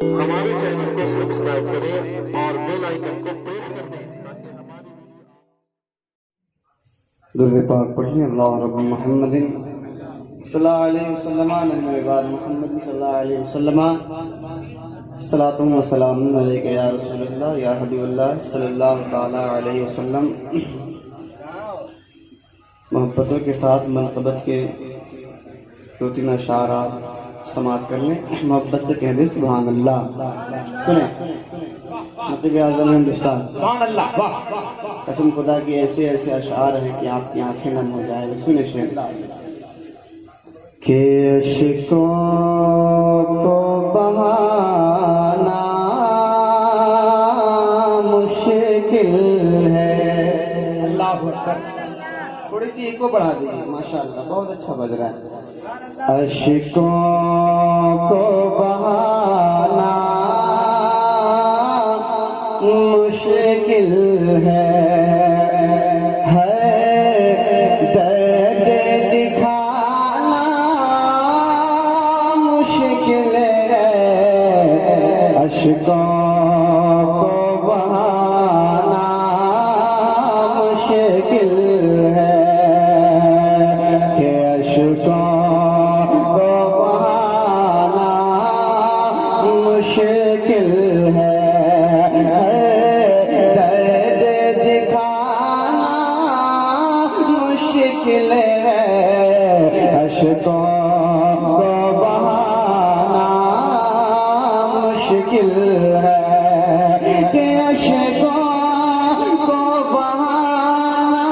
ہمارے چینل کو سبسکرائب کریں اور بیل آئیکن کو پریس کر دیں تاکہ ہماری درود پاک پڑھیں اللہ رب محمد صلی اللہ علیہ وسلم نبی بعد محمد صلی اللہ علیہ وسلم صلاۃ و سلام علیک یا رسول اللہ یا حبیب اللہ صلی اللہ تعالی علیہ وسلم۔ محبتوں کے ساتھ منقبت کے دو تین اشعار سماعت کر لیں، محبت سے کہہ دیں سبحان اللہ۔ سنیں مطلب اعظم ہندوستان سبحان اللہ، واہ قسم خدا کی ایسے ایسے اشعار ہیں کہ آپ کی آنکھیں نم ہو جائیں۔ سنیں شعر کہ عشقوں کو بہانا مشکل ہے۔ اللہ اکبر، تھوڑی سی ایک کو بڑھا دیجیے، ماشاءاللہ بہت اچھا بج رہا ہے۔ عشقوں کو بہانا مشکل ہے، درد دکھانا مشکل ہے، عشقوں کو بہانا مشکل ہے، کہ عشقوں کو بہانا مشکل ہے، مشکل ہے، عشقوں کو بہانا مشکل ہے، کہ عشقوں کو بہانا،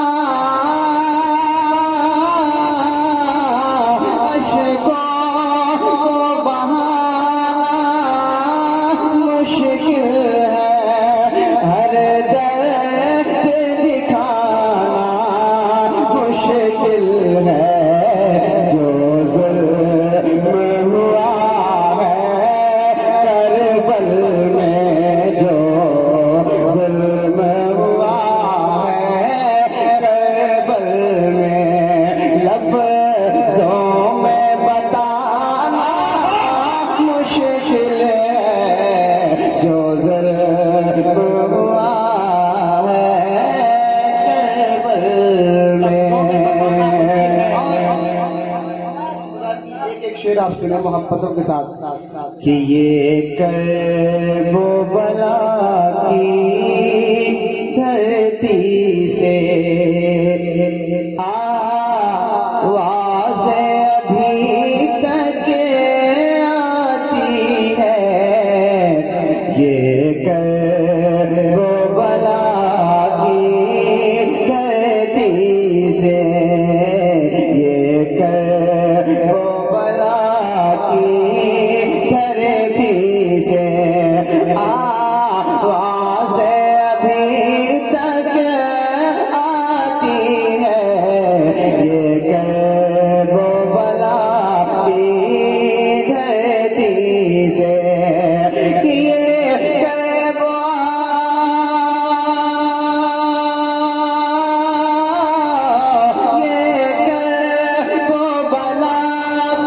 عشقوں کو بہانا مشکل ہے، ہر درد دکھانا مشکل ہے، جو ظلم ہوا ہے کربل میں، جو ظلم ہوا ہے کربل میں، لفظوں میں بتانا مشکل ہے، جو ظلم ہوا ہے کربل میں۔ ایک ایک شعر آپ سنیں محبتوں کے ساتھ کہ یہ کرب و بلا کی دھرتی سے آواز ابھی تک آتی ہے، یہ کرب و بلا کی دھرتی سے، یہ کرب و بلا کی دھرتی سے آواز ابھی تک آتی ہے، یہ کرب و بلا کی دھرتی سے، یہ کرب و بلا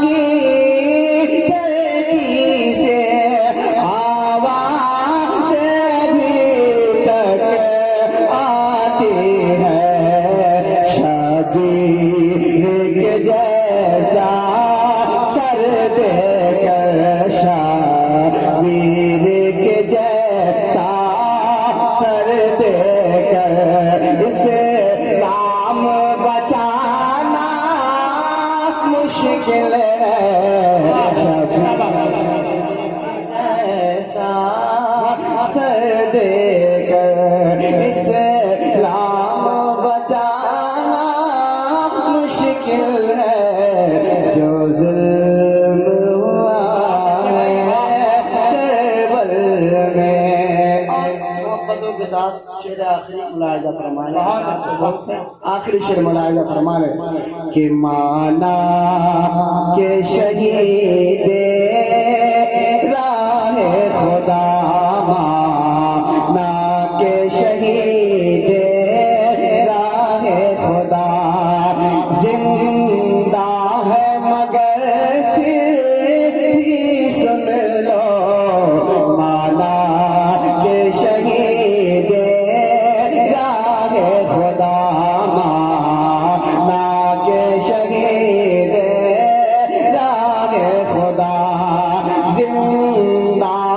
کی دھرتی سے آواز ابھی تک آتی ہے، شبیر کے جیسا سر دے کر، شبیر کے جیسا سر دے کر، اسلام بچانا مشکل ہے، ایسا سر دے کر اسلام بچانا مشکل ہے، جو ظلم ہوا ہے کربل میں۔ محبتوں کے ساتھ شعر آخری ملاحظہ فرمانے، آخری شعر ملاحظہ فرمانے کہ مانا کہ شہید راہ خدا، مانا کہ شہید راہ خدا زندہ ہے مگر پھر بھی سن لو زندہ